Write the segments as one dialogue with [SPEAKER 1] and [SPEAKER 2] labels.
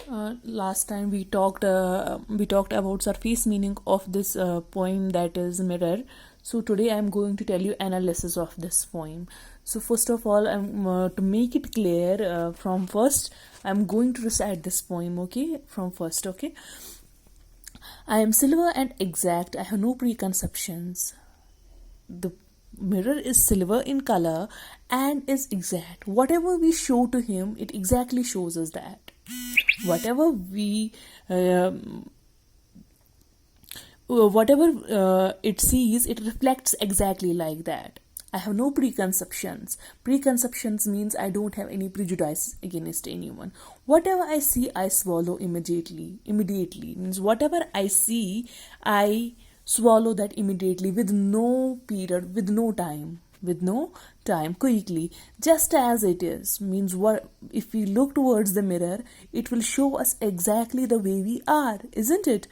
[SPEAKER 1] Last time we talked about surface meaning of this poem, that is mirror. So today I'm going to tell you analysis of this poem. So first of all, I'm to make it clear from first, I'm going to recite this poem. Okay, from first. Okay, I am silver and exact. I have no preconceptions. The mirror is silver in color and is exact. Whatever we show to him, it exactly shows us that. Whatever we whatever it sees, it reflects exactly like that. I have no preconceptions. Preconceptions means I don't have any prejudice against anyone. Whatever I see, I swallow immediately. Immediately means whatever I see, I swallow that immediately, with no period, with no time, quickly, just as it is. Means what, if we look towards the mirror, it will show us exactly the way we are, isn't it?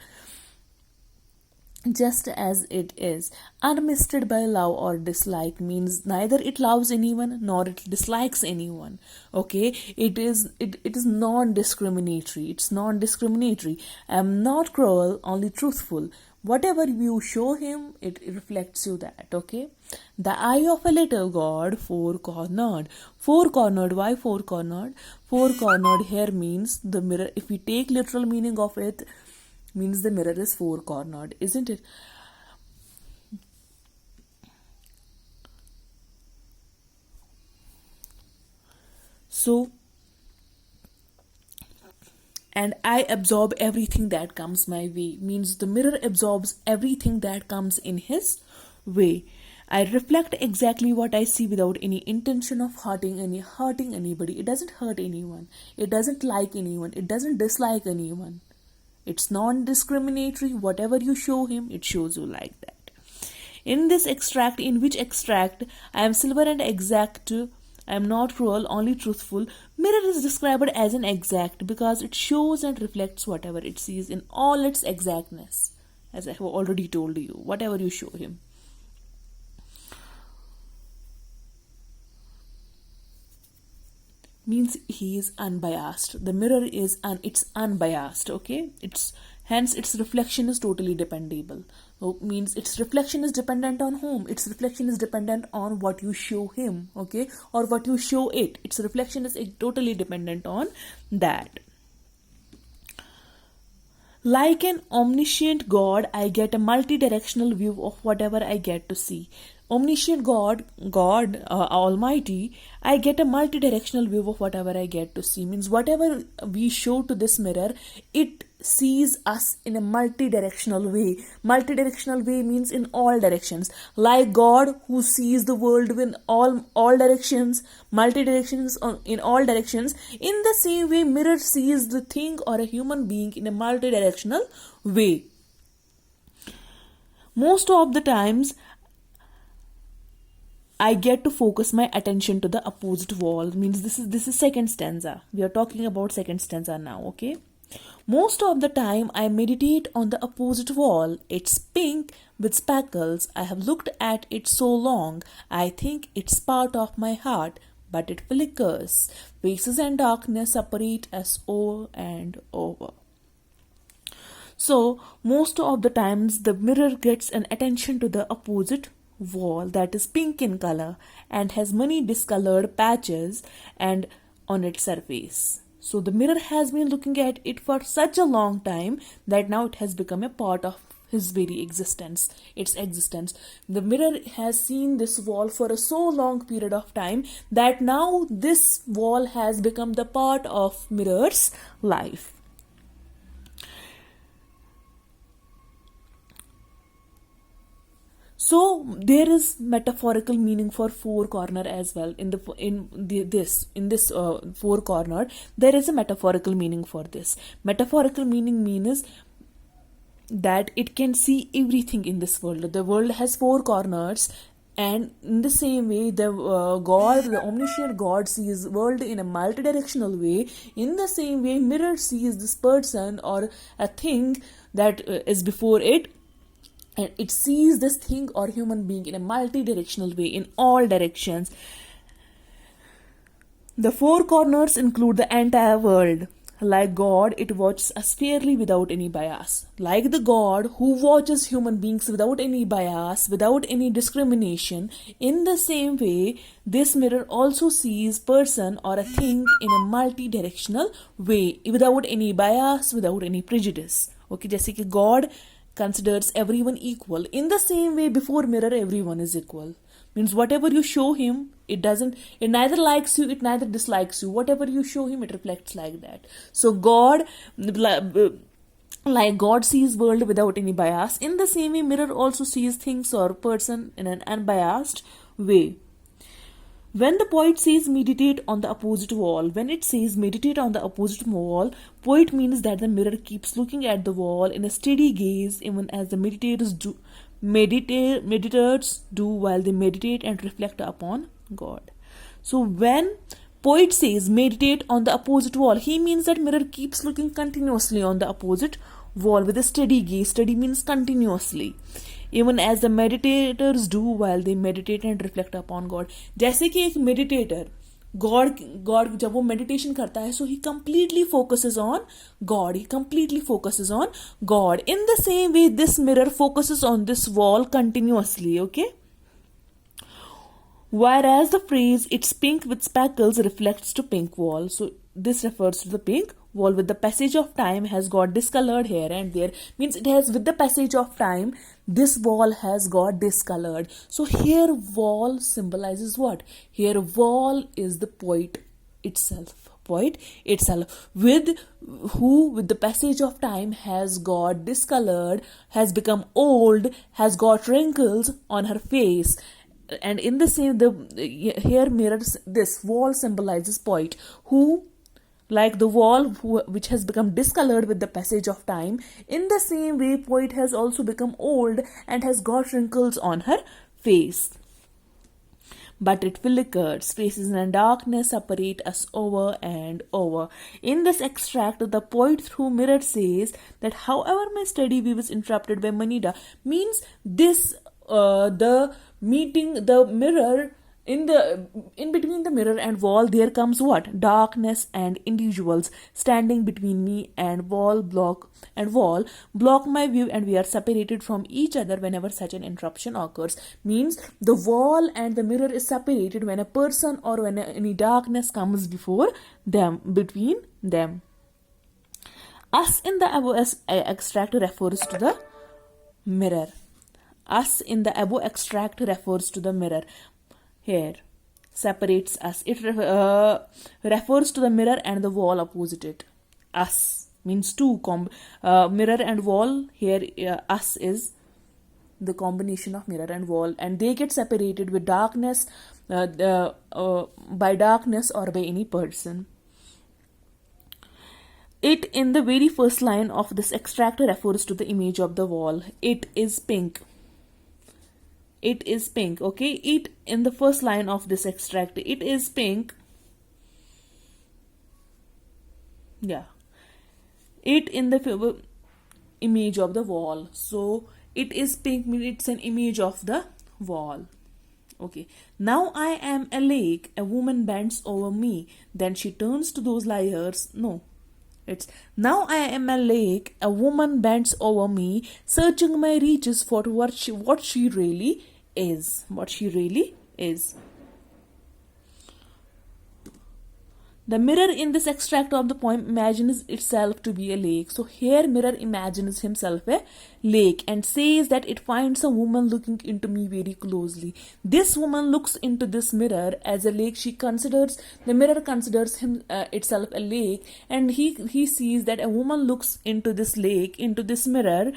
[SPEAKER 1] Just as it is, unmisted by love or dislike, means neither it loves anyone nor it dislikes anyone. Okay, it is non-discriminatory. It's non-discriminatory. I am not cruel, only truthful. Whatever you show him, it reflects you that. Okay, the eye of a little god, four-cornered. Four-cornered, why four-cornered? Four-cornered here means the mirror. If we take literal meaning of it, means the mirror is four-cornered, isn't it? So, and I absorb everything that comes my way, means the mirror absorbs everything that comes in his way. I reflect exactly what I see without any intention of hurting anybody. It doesn't hurt anyone. It doesn't like anyone. It doesn't dislike anyone. It's non-discriminatory. Whatever you show him, it shows you like that. In which extract, I am silver and exact, I am not cruel, only truthful. Mirror is described as an exact because it shows and reflects whatever it sees in all its exactness. As I have already told you, whatever you show him. Means he is unbiased. The mirror is it's unbiased. Okay, its reflection is totally dependable. So means its reflection is dependent on whom? Its reflection is dependent on what you show him. Okay, or what you show it. Its reflection is totally dependent on that. Like an omniscient God, I get a multi-directional view of whatever I get to see. Omniscient God, Almighty, I get a multi-directional view of whatever I get to see. Means whatever we show to this mirror, it sees us in a multi-directional way. Multi-directional way means in all directions. Like God, who sees the world in all directions, multi-directions in all directions. In the same way, mirror sees the thing or a human being in a multi-directional way. Most of the times, I get to focus my attention to the opposite wall. Means this is second stanza. We are talking about second stanza now, okay? Most of the time I meditate on the opposite wall. It's pink with speckles. I have looked at it so long. I think it's part of my heart, but it flickers. Faces and darkness separate us over and over. So most of the times the mirror gets an attention to the opposite wall that is pink in color and has many discolored patches and on its surface. So the mirror has been looking at it for such a long time that now it has become a part of his very existence, its existence. The mirror has seen this wall for a so long period of time that now this wall has become the part of mirror's life. So there is metaphorical meaning for four corner as well. In this four corner, there is a metaphorical meaning for this. Metaphorical meaning means that it can see everything in this world. The world has four corners, and in the same way, the omniscient God sees world in a multidirectional way. In the same way, mirror sees this person or a thing that is before it, and it sees this thing or human being in a multi-directional way, in all directions. The four corners include the entire world. Like God, it watches us fairly without any bias. Like the God who watches human beings without any bias, without any discrimination, in the same way, this mirror also sees person or a thing in a multi-directional way, without any bias, without any prejudice. Okay, जैसे कि God considers everyone equal. In the same way, before mirror, everyone is equal. Means whatever you show him, it neither likes you, it neither dislikes you. Whatever you show him, it reflects like that. So God, like God sees world without any bias, in the same way mirror also sees things or person in an unbiased way. When the poet says meditate on the opposite wall, when it says meditate on the opposite wall, poet means that the mirror keeps looking at the wall in a steady gaze, even as the meditators do while they meditate and reflect upon God. So when poet says meditate on the opposite wall, he means that mirror keeps looking continuously on the opposite wall with a steady gaze. Steady means continuously. Even as the meditators do while they meditate and reflect upon God. जैसे कि एक meditator God जब वो meditation करता है, so he completely focuses on God. He completely focuses on God. In the same way, this mirror focuses on this wall continuously. Okay. Whereas the phrase "it's pink with speckles" reflects to pink wall. So this refers to the pink wall. With the passage of time has got discolored here and there. Means it has, with the passage of time, this wall has got discolored. So here wall symbolizes what? Here wall is the poet itself. Poet itself, with the passage of time has got discolored, has become old, has got wrinkles on her face. And in the same, here mirrors, this wall symbolizes poet, who, like the wall which has become discolored with the passage of time, in the same way poet has also become old and has got wrinkles on her face. But it flickered, spaces and darkness separate us over and over. In this extract, the poet through mirror says that however my study view was interrupted by Manida, means this the mirror, in between the mirror and wall there comes what? Darkness, and individuals standing between me and wall block my view, and we are separated from each other whenever such an interruption occurs. Means the wall and the mirror is separated when a person or when any darkness comes between them. Us in the above extract refers to the mirror. Us in the above extract refers to the mirror. Here separates us. It refers to the mirror and the wall opposite it. Us means two. Mirror and wall. Here us is the combination of mirror and wall, and they get separated with darkness, by darkness or by any person. It in the very first line of this extract refers to the image of the wall. It is pink. It is pink. Okay, it in the first line of this extract, it is pink. Yeah, it in the image of the wall. So it is pink means it's an image of the wall. Okay, now I am a lake, a woman bends over me, then she turns to those liars. No, it's now I am a lake, a woman bends over me, searching my reaches for what she really is. What she really is. The mirror in this extract of the poem imagines itself to be a lake. So here mirror imagines himself a lake and says that it finds a woman looking into me very closely. This woman looks into this mirror as a lake. The mirror considers itself a lake, and he sees that a woman looks into this lake, into this mirror,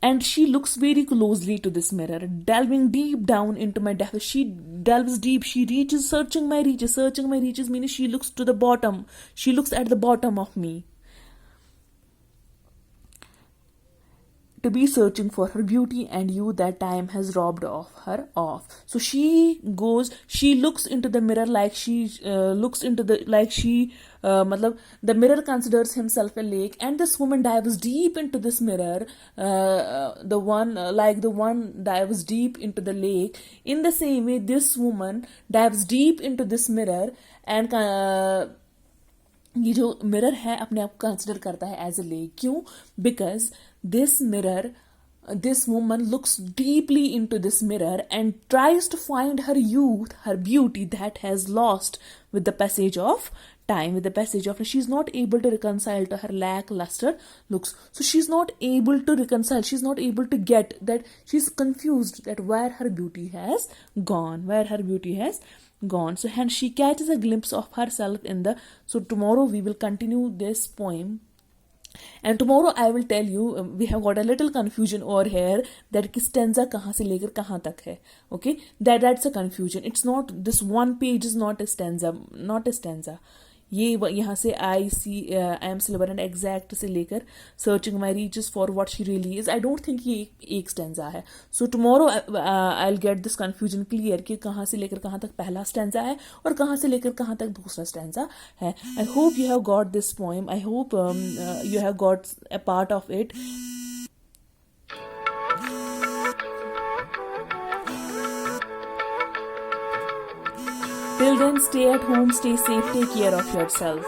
[SPEAKER 1] and she looks very closely to this mirror, delving deep down into my depth. She delves deep. She reaches, searching my reaches. Searching my reaches means she looks to the bottom. She looks at the bottom of me, to be searching for her beauty and you that time has robbed of her off. So she looks into the mirror like the mirror considers himself a lake, and this woman dives deep into this mirror, the one dives deep into the lake. In the same way, this woman dives deep into this mirror and ये जो mirror है अपने आप को consider करता है as a lake. क्यों? Because this mirror, this woman looks deeply into this mirror and tries to find her youth, her beauty that has lost with the passage of time, with the passage of, she's not able to reconcile to her lackluster looks. So she's not able to reconcile, she's not able to get that, she's confused that where her beauty has gone, where her beauty has gone. So and she catches a glimpse of herself in the, so tomorrow we will continue this poem. And tomorrow I will tell you, we have got a little confusion over here that कि stanza कहाँ से लेकर कहाँ तक है. Okay, that's a confusion. It's not, this one page is not a stanza, not a stanza. ये यहाँ से I am silver and exact से लेकर searching my reaches for what she really is, I don't think ये एक stanza है. So tomorrow I'll get this confusion clear कि कहाँ से लेकर कहाँ तक पहला stanza है और कहाँ से लेकर कहाँ तक दूसरा stanza है. I hope you have got this poem. I hope you have got a part of it. Till then, stay at home, stay safe, take care of yourself.